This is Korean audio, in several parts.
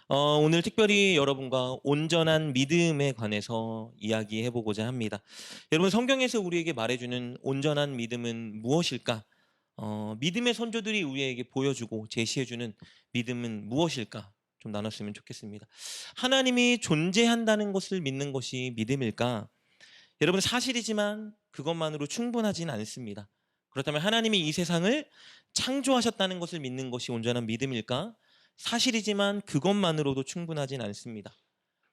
오늘 특별히 여러분과 온전한 믿음에 관해서 이야기해 보고자 합니다. 여러분, 성경에서 우리에게 말해주는 온전한 믿음은 무엇일까? 믿음의 선조들이 우리에게 보여주고 제시해주는 믿음은 무엇일까? 좀 나눴으면 좋겠습니다. 하나님이 존재한다는 것을 믿는 것이 믿음일까? 여러분, 사실이지만 그것만으로 충분하지는 않습니다. 그렇다면 하나님이 이 세상을 창조하셨다는 것을 믿는 것이 온전한 믿음일까? 사실이지만 그것만으로도 충분하진 않습니다.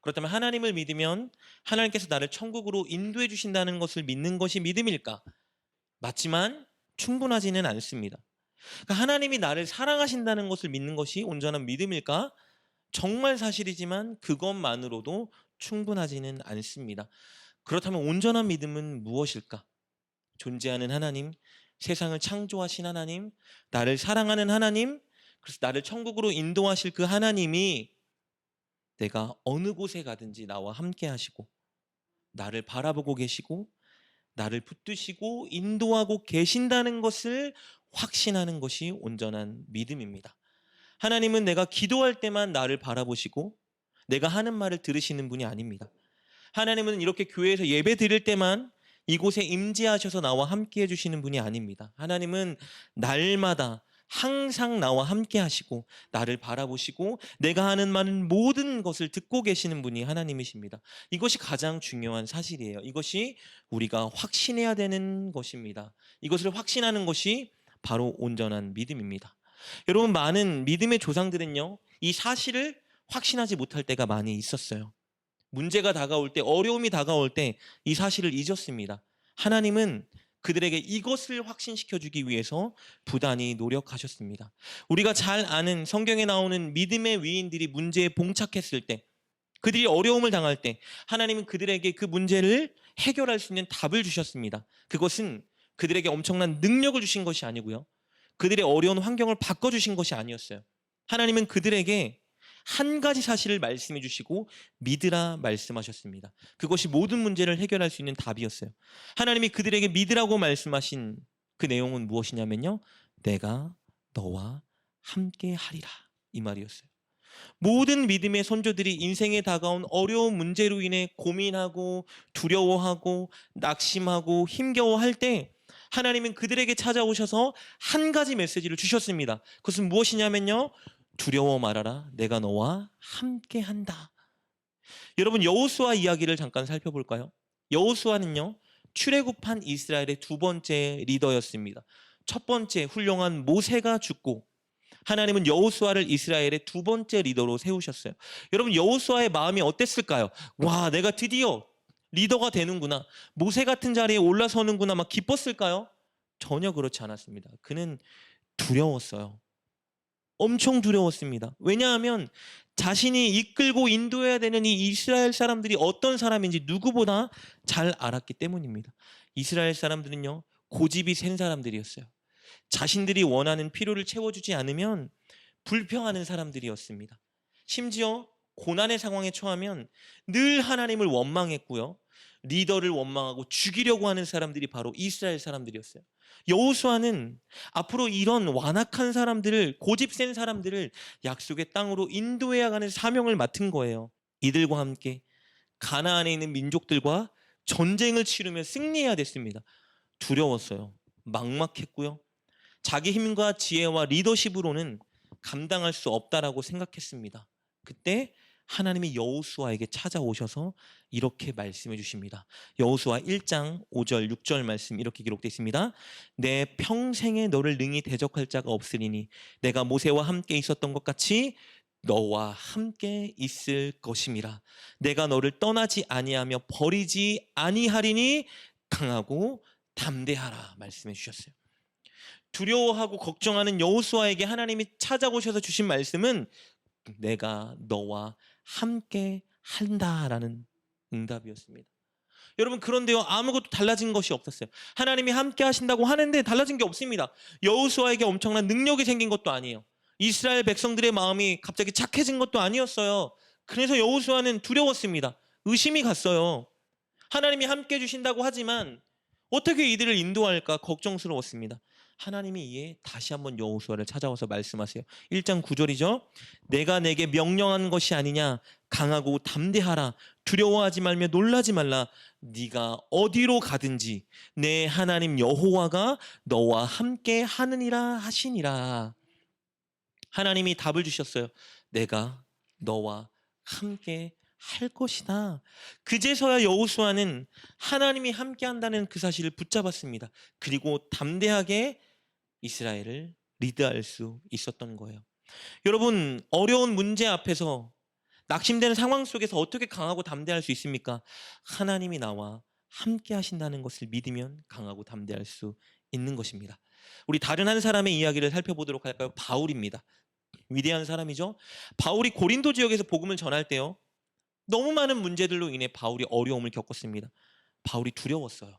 그렇다면 하나님을 믿으면 하나님께서 나를 천국으로 인도해 주신다는 것을 믿는 것이 믿음일까? 맞지만 충분하지는 않습니다. 그러니까 하나님이 나를 사랑하신다는 것을 믿는 것이 온전한 믿음일까? 정말 사실이지만 그것만으로도 충분하지는 않습니다. 그렇다면 온전한 믿음은 무엇일까? 존재하는 하나님, 세상을 창조하신 하나님, 나를 사랑하는 하나님, 그래서 나를 천국으로 인도하실 그 하나님이 내가 어느 곳에 가든지 나와 함께 하시고 나를 바라보고 계시고 나를 붙드시고 인도하고 계신다는 것을 확신하는 것이 온전한 믿음입니다. 하나님은 내가 기도할 때만 나를 바라보시고 내가 하는 말을 들으시는 분이 아닙니다. 하나님은 이렇게 교회에서 예배 드릴 때만 이곳에 임재하셔서 나와 함께 해주시는 분이 아닙니다. 하나님은 날마다 항상 나와 함께 하시고 나를 바라보시고 내가 하는 많은 모든 것을 듣고 계시는 분이 하나님이십니다. 이것이 가장 중요한 사실이에요. 이것이 우리가 확신해야 되는 것입니다. 이것을 확신하는 것이 바로 온전한 믿음입니다. 여러분, 많은 믿음의 조상들은요, 이 사실을 확신하지 못할 때가 많이 있었어요. 문제가 다가올 때, 어려움이 다가올 때 이 사실을 잊었습니다. 하나님은 그들에게 이것을 확신시켜주기 위해서 부단히 노력하셨습니다. 우리가 잘 아는 성경에 나오는 믿음의 위인들이 문제에 봉착했을 때, 그들이 어려움을 당할 때 하나님은 그들에게 그 문제를 해결할 수 있는 답을 주셨습니다. 그것은 그들에게 엄청난 능력을 주신 것이 아니고요, 그들의 어려운 환경을 바꿔주신 것이 아니었어요. 하나님은 그들에게 한 가지 사실을 말씀해 주시고 믿으라 말씀하셨습니다. 그것이 모든 문제를 해결할 수 있는 답이었어요. 하나님이 그들에게 믿으라고 말씀하신 그 내용은 무엇이냐면요, 내가 너와 함께 하리라, 이 말이었어요. 모든 믿음의 선조들이 인생에 다가온 어려운 문제로 인해 고민하고 두려워하고 낙심하고 힘겨워할 때 하나님은 그들에게 찾아오셔서 한 가지 메시지를 주셨습니다. 그것은 무엇이냐면요, 두려워 말아라, 내가 너와 함께 한다. 여러분, 여호수아 이야기를 잠깐 살펴볼까요? 여호수아는요, 출애굽한 이스라엘의 두 번째 리더였습니다. 첫 번째 훌륭한 모세가 죽고 하나님은 여호수아를 이스라엘의 두 번째 리더로 세우셨어요. 여러분, 여호수아의 마음이 어땠을까요? 와, 내가 드디어 리더가 되는구나, 모세 같은 자리에 올라서는구나, 막 기뻤을까요? 전혀 그렇지 않았습니다. 그는 두려웠어요. 엄청 두려웠습니다. 왜냐하면 자신이 이끌고 인도해야 되는 이 이스라엘 사람들이 어떤 사람인지 누구보다 잘 알았기 때문입니다. 이스라엘 사람들은요, 고집이 센 사람들이었어요. 자신들이 원하는 필요를 채워주지 않으면 불평하는 사람들이었습니다. 심지어 고난의 상황에 처하면 늘 하나님을 원망했고요, 리더를 원망하고 죽이려고 하는 사람들이 바로 이스라엘 사람들이었어요. 여호수아는 앞으로 이런 완악한 사람들을, 고집 센 사람들을 약속의 땅으로 인도해야 하는 사명을 맡은 거예요. 이들과 함께 가나안에 있는 민족들과 전쟁을 치르며 승리해야 됐습니다. 두려웠어요. 막막했고요, 자기 힘과 지혜와 리더십으로는 감당할 수 없다라고 생각했습니다. 그때 하나님이 여호수아에게 찾아오셔서 이렇게 말씀해 주십니다. 여호수아 1장 5절 6절 말씀 이렇게 기록되어 있습니다. 내 평생에 너를 능히 대적할 자가 없으리니 내가 모세와 함께 있었던 것 같이 너와 함께 있을 것임이라. 내가 너를 떠나지 아니하며 버리지 아니하리니 강하고 담대하라, 말씀해 주셨어요. 두려워하고 걱정하는 여호수아에게 하나님이 찾아오셔서 주신 말씀은 내가 너와 함께 한다라는 응답이었습니다. 여러분, 그런데요, 아무것도 달라진 것이 없었어요. 하나님이 함께 하신다고 하는데 달라진 게 없습니다. 여호수아에게 엄청난 능력이 생긴 것도 아니에요. 이스라엘 백성들의 마음이 갑자기 착해진 것도 아니었어요. 그래서 여호수아는 두려웠습니다. 의심이 갔어요. 하나님이 함께 해주신다고 하지만 어떻게 이들을 인도할까 걱정스러웠습니다. 하나님이 이에 다시 한번 여호수아를 찾아와서 말씀하세요. 1장 9절이죠. 내가 내게 명령한 것이 아니냐. 강하고 담대하라. 두려워하지 말며 놀라지 말라. 네가 어디로 가든지 내 하나님 여호와가 너와 함께 하느니라 하시니라. 하나님이 답을 주셨어요. 내가 너와 함께 할 것이다. 그제서야 여호수아는 하나님이 함께 한다는 그 사실을 붙잡았습니다. 그리고 담대하게 이스라엘을 리드할 수 있었던 거예요. 여러분, 어려운 문제 앞에서 낙심되는 상황 속에서 어떻게 강하고 담대할 수 있습니까? 하나님이 나와 함께 하신다는 것을 믿으면 강하고 담대할 수 있는 것입니다. 우리 다른 한 사람의 이야기를 살펴보도록 할까요? 바울입니다. 위대한 사람이죠. 바울이 고린도 지역에서 복음을 전할 때요, 너무 많은 문제들로 인해 바울이 어려움을 겪었습니다. 바울이 두려웠어요.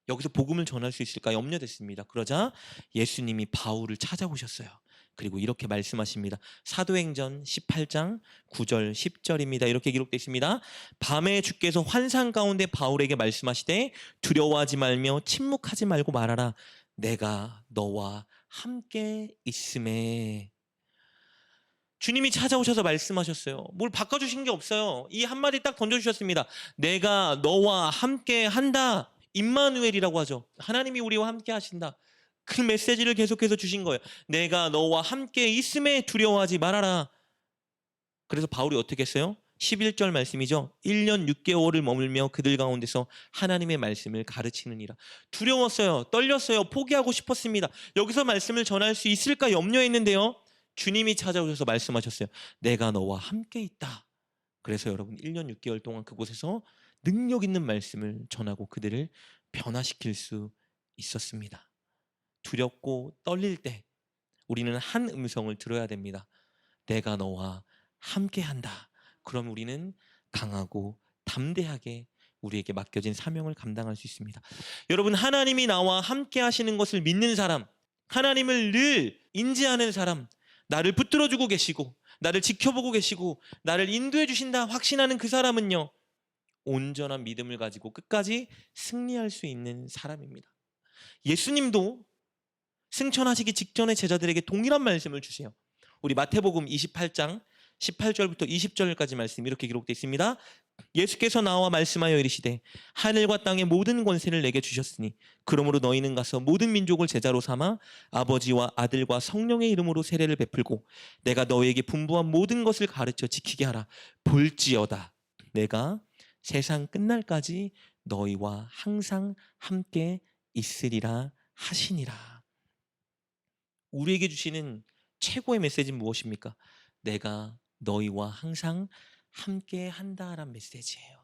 여기서 복음을 전할 수 있을까 염려됐습니다. 그러자 예수님이 바울을 찾아오셨어요. 그리고 이렇게 말씀하십니다. 사도행전 18장 9절 10절입니다. 이렇게 기록되어 있습니다. 밤에 주께서 환상 가운데 바울에게 말씀하시되 두려워하지 말며 침묵하지 말고 말하라. 내가 너와 함께 있음에. 주님이 찾아오셔서 말씀하셨어요. 뭘 바꿔주신 게 없어요. 이 한마디 딱 던져주셨습니다. 내가 너와 함께 한다. 임마누엘이라고 하죠. 하나님이 우리와 함께 하신다. 그 메시지를 계속해서 주신 거예요. 내가 너와 함께 있음에 두려워하지 말아라. 그래서 바울이 어떻게 했어요? 11절 말씀이죠. 1년 6개월을 머물며 그들 가운데서 하나님의 말씀을 가르치느니라. 두려웠어요. 떨렸어요. 포기하고 싶었습니다. 여기서 말씀을 전할 수 있을까 염려했는데요, 주님이 찾아오셔서 말씀하셨어요. 내가 너와 함께 있다. 그래서 여러분 1년 6개월 동안 그곳에서 능력 있는 말씀을 전하고 그들을 변화시킬 수 있었습니다. 두렵고 떨릴 때 우리는 한 음성을 들어야 됩니다. 내가 너와 함께 한다. 그럼 우리는 강하고 담대하게 우리에게 맡겨진 사명을 감당할 수 있습니다. 여러분, 하나님이 나와 함께 하시는 것을 믿는 사람, 하나님을 늘 인지하는 사람, 나를 붙들어주고 계시고 나를 지켜보고 계시고 나를 인도해 주신다 확신하는 그 사람은요, 온전한 믿음을 가지고 끝까지 승리할 수 있는 사람입니다. 예수님도 승천하시기 직전에 제자들에게 동일한 말씀을 주세요. 우리 마태복음 28장 18절부터 20절까지 말씀 이렇게 기록되어 있습니다. 예수께서 나와 말씀하여 이르시되 하늘과 땅의 모든 권세를 내게 주셨으니 그러므로 너희는 가서 모든 민족을 제자로 삼아 아버지와 아들과 성령의 이름으로 세례를 베풀고 내가 너희에게 분부한 모든 것을 가르쳐 지키게 하라. 볼지어다 내가 세상 끝날까지 너희와 항상 함께 있으리라 하시니라. 우리에게 주시는 최고의 메시지는 무엇입니까? 내가 너희와 항상 함께 한다란 메시지예요.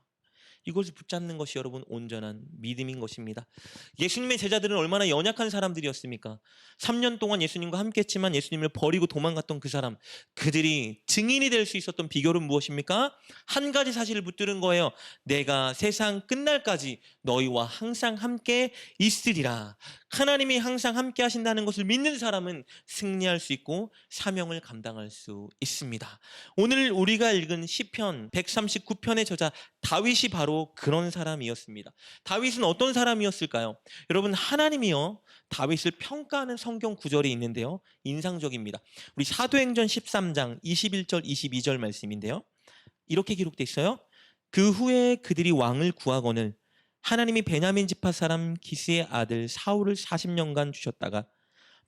이것을 붙잡는 것이 여러분 온전한 믿음인 것입니다. 예수님의 제자들은 얼마나 연약한 사람들이었습니까? 3년 동안 예수님과 함께 했지만 예수님을 버리고 도망갔던 그 사람, 그들이 증인이 될 수 있었던 비결은 무엇입니까? 한 가지 사실을 붙드는 거예요. 내가 세상 끝날까지 너희와 항상 함께 있으리라. 하나님이 항상 함께 하신다는 것을 믿는 사람은 승리할 수 있고 사명을 감당할 수 있습니다. 오늘 우리가 읽은 시편 139편의 저자 다윗이 바로 그런 사람이었습니다. 다윗은 어떤 사람이었을까요? 여러분, 하나님이요 다윗을 평가하는 성경 구절이 있는데요, 인상적입니다. 우리 사도행전 13장 21절 22절 말씀인데요, 이렇게 기록되어 있어요. 그 후에 그들이 왕을 구하거늘 하나님이 베냐민 지파 사람 기스의 아들 사울을 40년간 주셨다가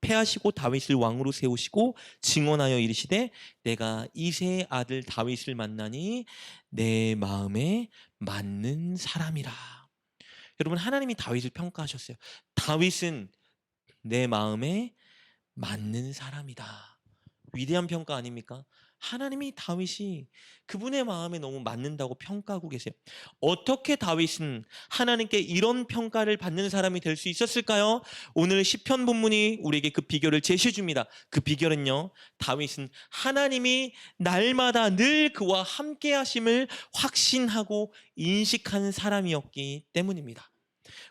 패하시고 다윗을 왕으로 세우시고 증언하여 이르시되 내가 이새의 아들 다윗을 만나니 내 마음에 맞는 사람이라. 여러분, 하나님이 다윗을 평가하셨어요. 다윗은 내 마음에 맞는 사람이다. 위대한 평가 아닙니까? 하나님이 다윗이 그분의 마음에 너무 맞는다고 평가하고 계세요. 어떻게 다윗은 하나님께 이런 평가를 받는 사람이 될 수 있었을까요? 오늘 시편 본문이 우리에게 그 비결을 제시해 줍니다. 그 비결은요, 다윗은 하나님이 날마다 늘 그와 함께 하심을 확신하고 인식한 사람이었기 때문입니다.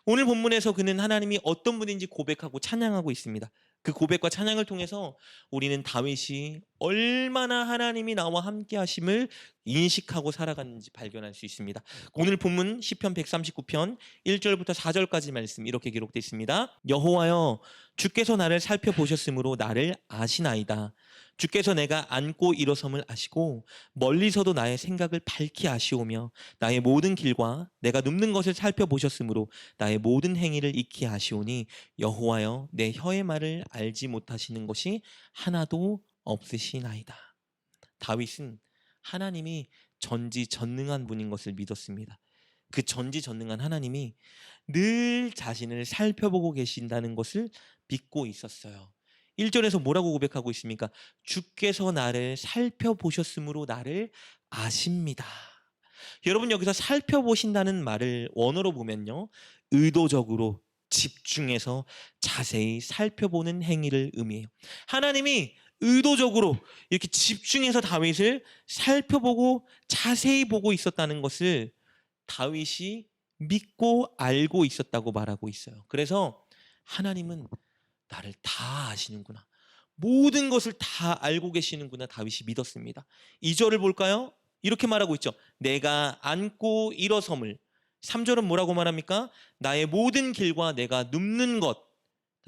오늘 본문에서 그는 하나님이 어떤 분인지 고백하고 찬양하고 있습니다. 그 고백과 찬양을 통해서 우리는 다윗이 얼마나 하나님이 나와 함께 하심을 인식하고 살아가는지 발견할 수 있습니다. 오늘 본문 시편 139편 1절부터 4절까지 말씀 이렇게 기록되어 있습니다. 여호와여, 주께서 나를 살펴보셨으므로 나를 아시나이다. 주께서 내가 앉고 일어섬을 아시고 멀리서도 나의 생각을 밝히 아시오며 나의 모든 길과 내가 눕는 것을 살펴보셨으므로 나의 모든 행위를 익히 아시오니 여호와여, 내 혀의 말을 알지 못하시는 것이 하나도 없으시나이다. 다윗은 하나님이 전지전능한 분인 것을 믿었습니다. 그 전지전능한 하나님이 늘 자신을 살펴보고 계신다는 것을 믿고 있었어요. 1절에서 뭐라고 고백하고 있습니까? 주께서 나를 살펴보셨으므로 나를 아십니다. 여러분, 여기서 살펴보신다는 말을 원어로 보면요, 의도적으로 집중해서 자세히 살펴보는 행위를 의미해요. 하나님이 의도적으로 이렇게 집중해서 다윗을 살펴보고 자세히 보고 있었다는 것을 다윗이 믿고 알고 있었다고 말하고 있어요. 그래서 하나님은 나를 다 아시는구나, 모든 것을 다 알고 계시는구나, 다윗이 믿었습니다. 2절을 볼까요? 이렇게 말하고 있죠. 내가 앉고 일어섬을. 3절은 뭐라고 말합니까? 나의 모든 길과 내가 눕는 것.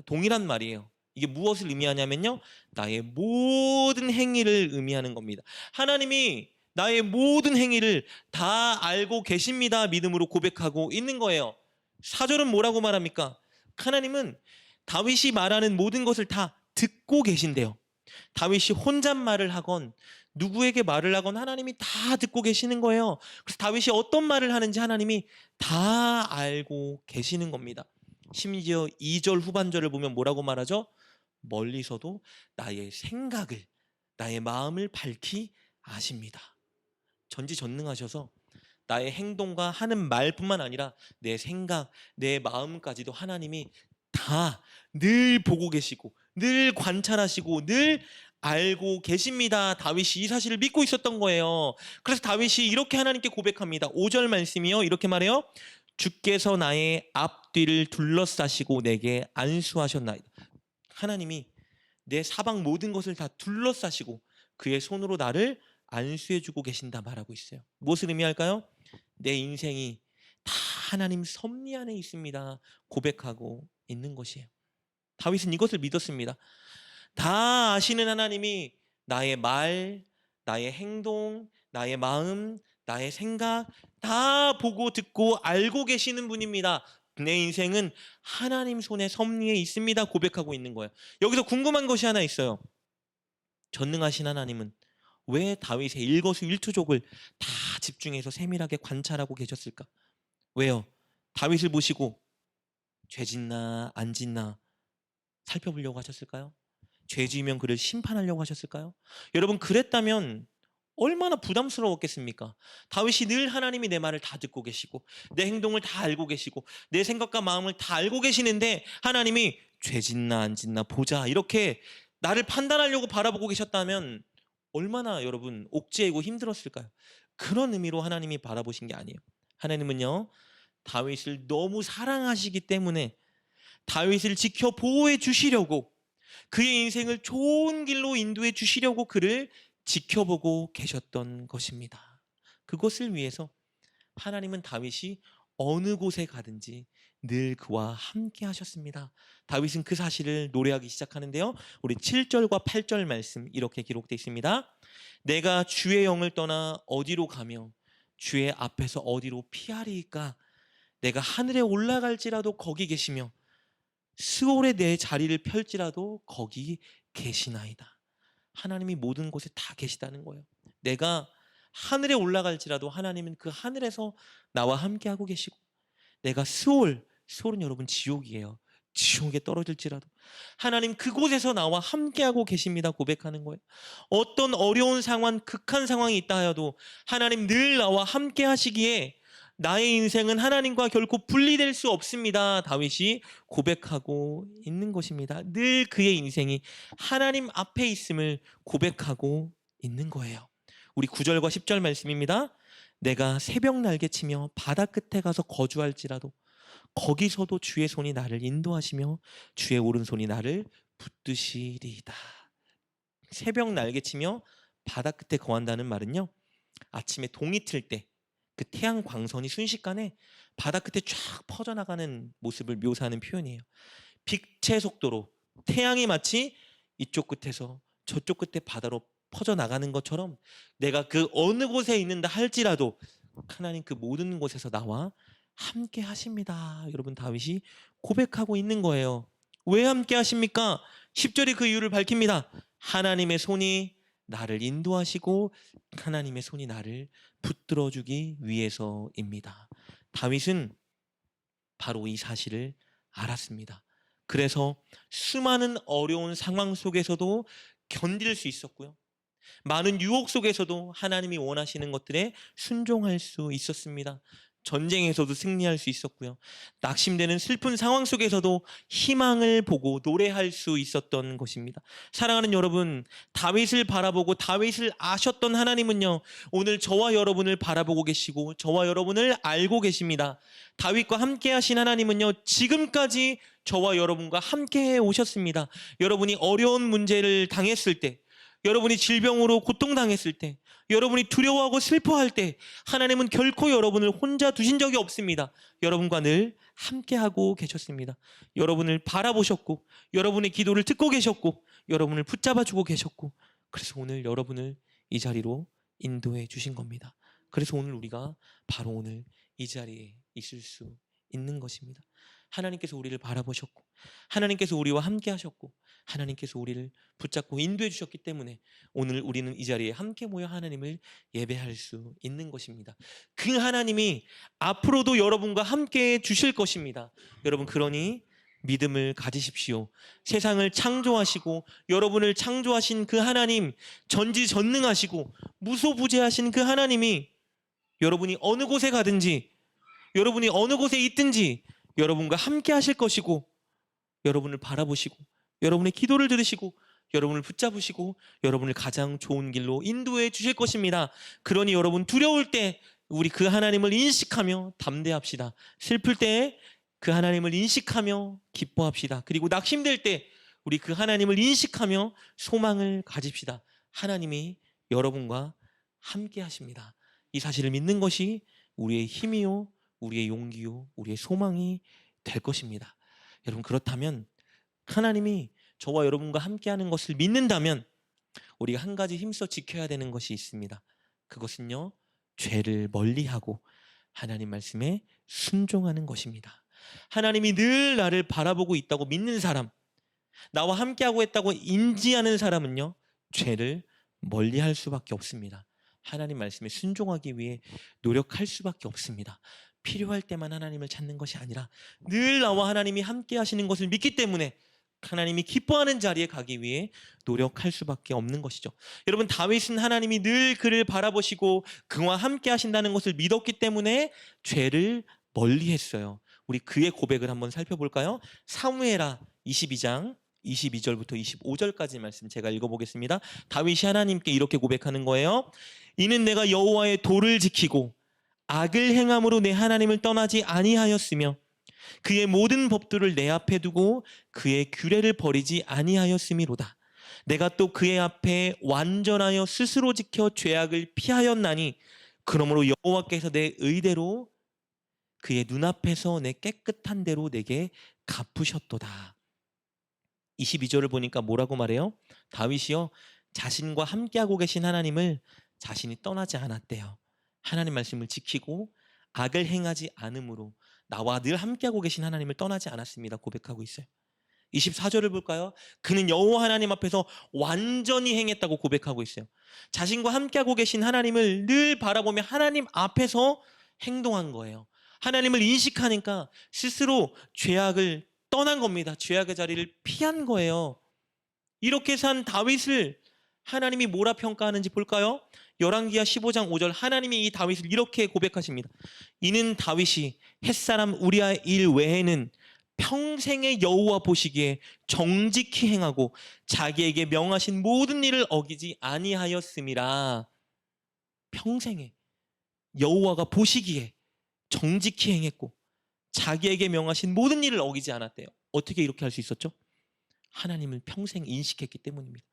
동일한 말이에요. 이게 무엇을 의미하냐면요, 나의 모든 행위를 의미하는 겁니다. 하나님이 나의 모든 행위를 다 알고 계십니다, 믿음으로 고백하고 있는 거예요. 4절은 뭐라고 말합니까? 하나님은 다윗이 말하는 모든 것을 다 듣고 계신대요. 다윗이 혼잣말을 하건 누구에게 말을 하건 하나님이 다 듣고 계시는 거예요. 그래서 다윗이 어떤 말을 하는지 하나님이 다 알고 계시는 겁니다. 심지어 2절 후반절을 보면 뭐라고 말하죠? 멀리서도 나의 생각을, 나의 마음을 밝히 아십니다. 전지전능하셔서 나의 행동과 하는 말뿐만 아니라 내 생각, 내 마음까지도 하나님이 다 늘 보고 계시고 늘 관찰하시고 늘 알고 계십니다. 다윗이 이 사실을 믿고 있었던 거예요. 그래서 다윗이 이렇게 하나님께 고백합니다. 5절 말씀이요, 이렇게 말해요. 주께서 나의 앞뒤를 둘러싸시고 내게 안수하셨나이다. 하나님이 내 사방 모든 것을 다 둘러싸시고 그의 손으로 나를 안수해주고 계신다 말하고 있어요. 무엇을 의미할까요? 내 인생이 다 하나님 섭리 안에 있습니다 고백하고 있는 것이에요. 다윗은 이것을 믿었습니다. 다 아시는 하나님이 나의 말, 나의 행동, 나의 마음, 나의 생각 다 보고 듣고 알고 계시는 분입니다. 내 인생은 하나님 손의 섭리에 있습니다 고백하고 있는 거예요. 여기서 궁금한 것이 하나 있어요. 전능하신 하나님은 왜 다윗의 일거수일투족을 다 집중해서 세밀하게 관찰하고 계셨을까? 왜요? 다윗을 보시고 죄 짓나 안 짓나 살펴보려고 하셨을까요? 죄 지으면 그를 심판하려고 하셨을까요? 여러분, 그랬다면 얼마나 부담스러웠겠습니까? 다윗이 늘 하나님이 내 말을 다 듣고 계시고 내 행동을 다 알고 계시고 내 생각과 마음을 다 알고 계시는데 하나님이 죄 짓나 안 짓나 보자 이렇게 나를 판단하려고 바라보고 계셨다면 얼마나 여러분 옥죄이고 힘들었을까요? 그런 의미로 하나님이 바라보신 게 아니에요. 하나님은요, 다윗을 너무 사랑하시기 때문에 다윗을 지켜 보호해 주시려고, 그의 인생을 좋은 길로 인도해 주시려고 그를 지켜보고 계셨던 것입니다. 그것을 위해서 하나님은 다윗이 어느 곳에 가든지 늘 그와 함께 하셨습니다. 다윗은 그 사실을 노래하기 시작하는데요, 우리 7절과 8절 말씀 이렇게 기록되어 있습니다. 내가 주의 영을 떠나 어디로 가며 주의 앞에서 어디로 피하리이까? 내가 하늘에 올라갈지라도 거기 계시며 스올에 내 자리를 펼지라도 거기 계시나이다. 하나님이 모든 곳에 다 계시다는 거예요. 내가 하늘에 올라갈지라도 하나님은 그 하늘에서 나와 함께하고 계시고, 내가 스올은 여러분 지옥이에요. 지옥에 떨어질지라도 하나님 그곳에서 나와 함께하고 계십니다 고백하는 거예요. 어떤 어려운 상황, 극한 상황이 있다 하여도 하나님 늘 나와 함께 하시기에 나의 인생은 하나님과 결코 분리될 수 없습니다 다윗이 고백하고 있는 것입니다. 늘 그의 인생이 하나님 앞에 있음을 고백하고 있는 거예요. 우리 9절과 10절 말씀입니다. 내가 새벽 날개치며 바다 끝에 가서 거주할지라도 거기서도 주의 손이 나를 인도하시며 주의 오른손이 나를 붙드시리이다. 새벽 날개치며 바다 끝에 거한다는 말은요, 아침에 동이 틀 때 그 태양 광선이 순식간에 바다 끝에 쫙 퍼져나가는 모습을 묘사하는 표현이에요. 빛의 속도로 태양이 마치 이쪽 끝에서 저쪽 끝에 바다로 퍼져나가는 것처럼 내가 그 어느 곳에 있는다 할지라도 하나님 그 모든 곳에서 나와 함께 하십니다. 여러분, 다윗이 고백하고 있는 거예요. 왜 함께 하십니까? 10절이 그 이유를 밝힙니다. 하나님의 손이 나를 인도하시고 하나님의 손이 나를 붙들어 주기 위해서입니다. 다윗은 바로 이 사실을 알았습니다. 그래서 수많은 어려운 상황 속에서도 견딜 수 있었고요. 많은 유혹 속에서도 하나님이 원하시는 것들에 순종할 수 있었습니다. 전쟁에서도 승리할 수 있었고요. 낙심되는 슬픈 상황 속에서도 희망을 보고 노래할 수 있었던 것입니다. 사랑하는 여러분, 다윗을 바라보고 다윗을 아셨던 하나님은요, 오늘 저와 여러분을 바라보고 계시고 저와 여러분을 알고 계십니다. 다윗과 함께 하신 하나님은요, 지금까지 저와 여러분과 함께 해 오셨습니다. 여러분이 어려운 문제를 당했을 때, 여러분이 질병으로 고통당했을 때, 여러분이 두려워하고 슬퍼할 때 하나님은 결코 여러분을 혼자 두신 적이 없습니다. 여러분과 늘 함께하고 계셨습니다. 여러분을 바라보셨고 여러분의 기도를 듣고 계셨고 여러분을 붙잡아주고 계셨고, 그래서 오늘 여러분을 이 자리로 인도해 주신 겁니다. 그래서 오늘 우리가 바로 오늘 이 자리에 있을 수 있는 것입니다. 하나님께서 우리를 바라보셨고 하나님께서 우리와 함께 하셨고 하나님께서 우리를 붙잡고 인도해 주셨기 때문에 오늘 우리는 이 자리에 함께 모여 하나님을 예배할 수 있는 것입니다. 그 하나님이 앞으로도 여러분과 함께 주실 것입니다. 여러분, 그러니 믿음을 가지십시오. 세상을 창조하시고 여러분을 창조하신 그 하나님, 전지전능하시고 무소부재하신 그 하나님이 여러분이 어느 곳에 가든지 여러분이 어느 곳에 있든지 여러분과 함께 하실 것이고 여러분을 바라보시고 여러분의 기도를 들으시고 여러분을 붙잡으시고 여러분을 가장 좋은 길로 인도해 주실 것입니다. 그러니 여러분, 두려울 때 우리 그 하나님을 인식하며 담대합시다. 슬플 때 그 하나님을 인식하며 기뻐합시다. 그리고 낙심될 때 우리 그 하나님을 인식하며 소망을 가집시다. 하나님이 여러분과 함께 하십니다. 이 사실을 믿는 것이 우리의 힘이요, 우리의 용기요, 우리의 소망이 될 것입니다. 여러분, 그렇다면 하나님이 저와 여러분과 함께하는 것을 믿는다면 우리가 한 가지 힘써 지켜야 되는 것이 있습니다. 그것은요, 죄를 멀리하고 하나님 말씀에 순종하는 것입니다. 하나님이 늘 나를 바라보고 있다고 믿는 사람, 나와 함께하고 있다고 인지하는 사람은요, 죄를 멀리할 수밖에 없습니다. 하나님 말씀에 순종하기 위해 노력할 수밖에 없습니다. 필요할 때만 하나님을 찾는 것이 아니라 늘 나와 하나님이 함께 하시는 것을 믿기 때문에 하나님이 기뻐하는 자리에 가기 위해 노력할 수밖에 없는 것이죠. 여러분, 다윗은 하나님이 늘 그를 바라보시고 그와 함께 하신다는 것을 믿었기 때문에 죄를 멀리했어요. 우리 그의 고백을 한번 살펴볼까요? 사무엘하 22장 22절부터 25절까지 말씀 제가 읽어보겠습니다. 다윗이 하나님께 이렇게 고백하는 거예요. 이는 내가 여호와의 도를 지키고 악을 행함으로 내 하나님을 떠나지 아니하였으며 그의 모든 법도를 내 앞에 두고 그의 규례를 버리지 아니하였음이로다. 내가 또 그의 앞에 완전하여 스스로 지켜 죄악을 피하였나니 그러므로 여호와께서 내 의대로 그의 눈앞에서 내 깨끗한 대로 내게 갚으셨도다. 22절을 보니까 뭐라고 말해요? 다윗이요, 자신과 함께하고 계신 하나님을 자신이 떠나지 않았대요. 하나님 말씀을 지키고 악을 행하지 않음으로 나와 늘 함께하고 계신 하나님을 떠나지 않았습니다. 고백하고 있어요. 24절을 볼까요? 그는 여호와 하나님 앞에서 완전히 행했다고 고백하고 있어요. 자신과 함께하고 계신 하나님을 늘 바라보며 하나님 앞에서 행동한 거예요. 하나님을 인식하니까 스스로 죄악을 떠난 겁니다. 죄악의 자리를 피한 거예요. 이렇게 산 다윗을 하나님이 뭐라 평가하는지 볼까요? 열왕기하 15장 5절, 하나님이 이 다윗을 이렇게 고백하십니다. 이는 다윗이 햇사람 우리아의 일 외에는 평생의 여호와 보시기에 정직히 행하고 자기에게 명하신 모든 일을 어기지 아니하였음이라. 평생에 여호와가 보시기에 정직히 행했고 자기에게 명하신 모든 일을 어기지 않았대요. 어떻게 이렇게 할 수 있었죠? 하나님을 평생 인식했기 때문입니다.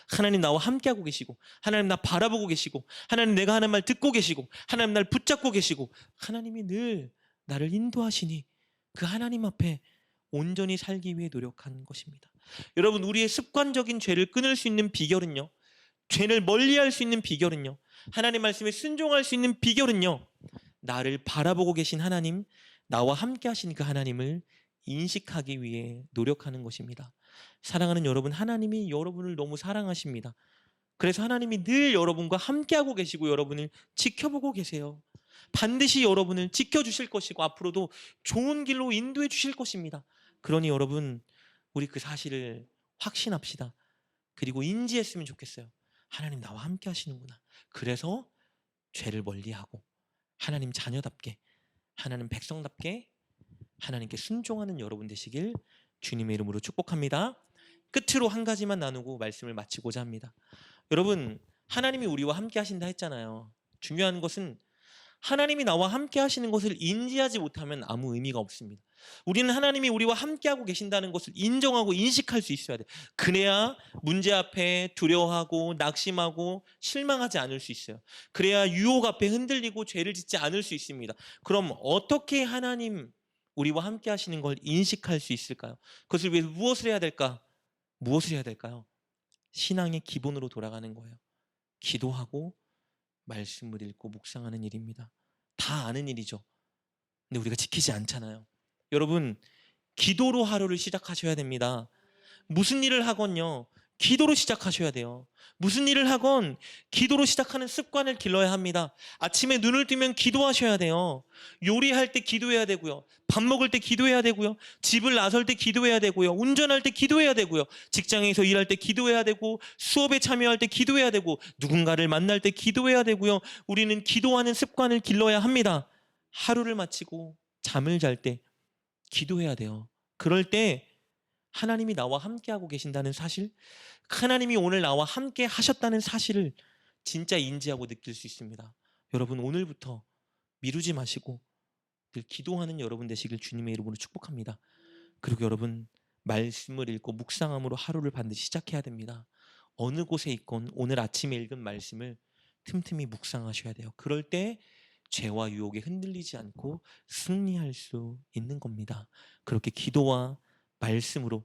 하나님 나와 함께하고 계시고, 하나님 나 바라보고 계시고, 하나님 내가 하는 말 듣고 계시고, 하나님 날 붙잡고 계시고, 하나님이 늘 나를 인도하시니 그 하나님 앞에 온전히 살기 위해 노력한 것입니다. 여러분, 우리의 습관적인 죄를 끊을 수 있는 비결은요, 죄를 멀리할 수 있는 비결은요, 하나님 말씀에 순종할 수 있는 비결은요, 나를 바라보고 계신 하나님, 나와 함께 하신 그 하나님을 인식하기 위해 노력하는 것입니다. 사랑하는 여러분, 하나님이 여러분을 너무 사랑하십니다. 그래서 하나님이 늘 여러분과 함께하고 계시고 여러분을 지켜보고 계세요. 반드시 여러분을 지켜주실 것이고 앞으로도 좋은 길로 인도해 주실 것입니다. 그러니 여러분, 우리 그 사실을 확신합시다. 그리고 인지했으면 좋겠어요. 하나님 나와 함께 하시는구나. 그래서 죄를 멀리하고 하나님 자녀답게, 하나님 백성답게 하나님께 순종하는 여러분 되시길 주님의 이름으로 축복합니다. 끝으로 한 가지만 나누고 말씀을 마치고자 합니다. 여러분, 하나님이 우리와 함께 하신다 했잖아요. 중요한 것은 하나님이 나와 함께 하시는 것을 인지하지 못하면 아무 의미가 없습니다. 우리는 하나님이 우리와 함께하고 계신다는 것을 인정하고 인식할 수 있어야 돼요. 그래야 문제 앞에 두려워하고 낙심하고 실망하지 않을 수 있어요. 그래야 유혹 앞에 흔들리고 죄를 짓지 않을 수 있습니다. 그럼 어떻게 하나님 우리와 함께 하시는 걸 인식할 수 있을까요? 그것을 위해서 무엇을 해야 될까? 무엇을 해야 될까요? 신앙의 기본으로 돌아가는 거예요. 기도하고 말씀을 읽고 묵상하는 일입니다. 다 아는 일이죠. 근데 우리가 지키지 않잖아요. 여러분, 기도로 하루를 시작하셔야 됩니다. 무슨 일을 하건요, 기도로 시작하셔야 돼요. 무슨 일을 하건 기도로 시작하는 습관을 길러야 합니다. 아침에 눈을 뜨면 기도하셔야 돼요. 요리할 때 기도해야 되고요. 밥 먹을 때 기도해야 되고요. 집을 나설 때 기도해야 되고요. 운전할 때 기도해야 되고요. 직장에서 일할 때 기도해야 되고, 수업에 참여할 때 기도해야 되고, 누군가를 만날 때 기도해야 되고요. 우리는 기도하는 습관을 길러야 합니다. 하루를 마치고 잠을 잘 때 기도해야 돼요. 그럴 때 하나님이 나와 함께하고 계신다는 사실, 하나님이 오늘 나와 함께 하셨다는 사실을 진짜 인지하고 느낄 수 있습니다. 여러분, 오늘부터 미루지 마시고 늘 기도하는 여러분 되시길 주님의 이름으로 축복합니다. 그리고 여러분, 말씀을 읽고 묵상함으로 하루를 반드시 시작해야 됩니다. 어느 곳에 있건 오늘 아침에 읽은 말씀을 틈틈이 묵상하셔야 돼요. 그럴 때 죄와 유혹에 흔들리지 않고 승리할 수 있는 겁니다. 그렇게 기도와 말씀으로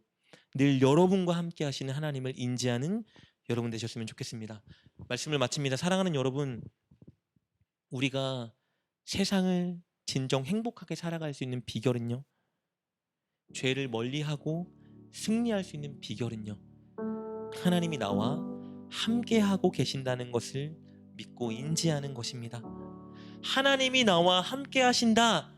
늘 여러분과 함께 하시는 하나님을 인지하는 여러분 되셨으면 좋겠습니다. 말씀을 마칩니다. 사랑하는 여러분, 우리가 세상을 진정 행복하게 살아갈 수 있는 비결은요, 죄를 멀리하고 승리할 수 있는 비결은요, 하나님이 나와 함께하고 계신다는 것을 믿고 인지하는 것입니다. 하나님이 나와 함께 하신다,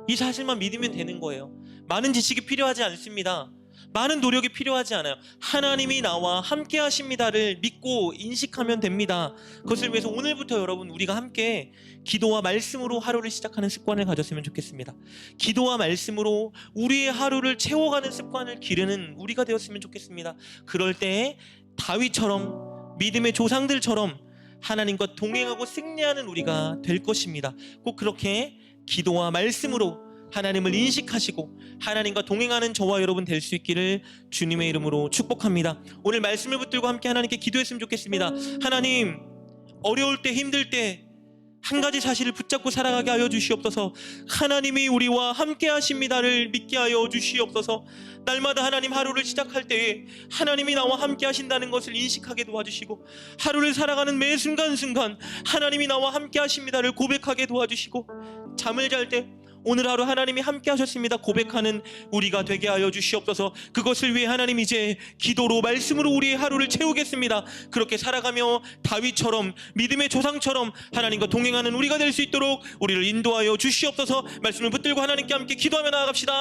이 사실만 믿으면 되는 거예요. 많은 지식이 필요하지 않습니다. 많은 노력이 필요하지 않아요. 하나님이 나와 함께 하십니다를 믿고 인식하면 됩니다. 그것을 위해서 오늘부터 여러분, 우리가 함께 기도와 말씀으로 하루를 시작하는 습관을 가졌으면 좋겠습니다. 기도와 말씀으로 우리의 하루를 채워가는 습관을 기르는 우리가 되었으면 좋겠습니다. 그럴 때 다윗처럼, 믿음의 조상들처럼 하나님과 동행하고 승리하는 우리가 될 것입니다. 꼭 그렇게 기도와 말씀으로 하나님을 인식하시고 하나님과 동행하는 저와 여러분 될 수 있기를 주님의 이름으로 축복합니다. 오늘 말씀을 붙들고 함께 하나님께 기도했으면 좋겠습니다. 하나님, 어려울 때, 힘들 때 한 가지 사실을 붙잡고 살아가게 하여 주시옵소서. 하나님이 우리와 함께 하십니다를 믿게 하여 주시옵소서. 날마다 하나님 하루를 시작할 때에 하나님이 나와 함께 하신다는 것을 인식하게 도와주시고, 하루를 살아가는 매 순간순간 하나님이 나와 함께 하십니다를 고백하게 도와주시고, 잠을 잘 때 오늘 하루 하나님이 함께 하셨습니다 고백하는 우리가 되게 하여 주시옵소서. 그것을 위해 하나님 이제 기도로 말씀으로 우리의 하루를 채우겠습니다. 그렇게 살아가며 다윗처럼, 믿음의 조상처럼 하나님과 동행하는 우리가 될 수 있도록 우리를 인도하여 주시옵소서. 말씀을 붙들고 하나님께 함께 기도하며 나아갑시다.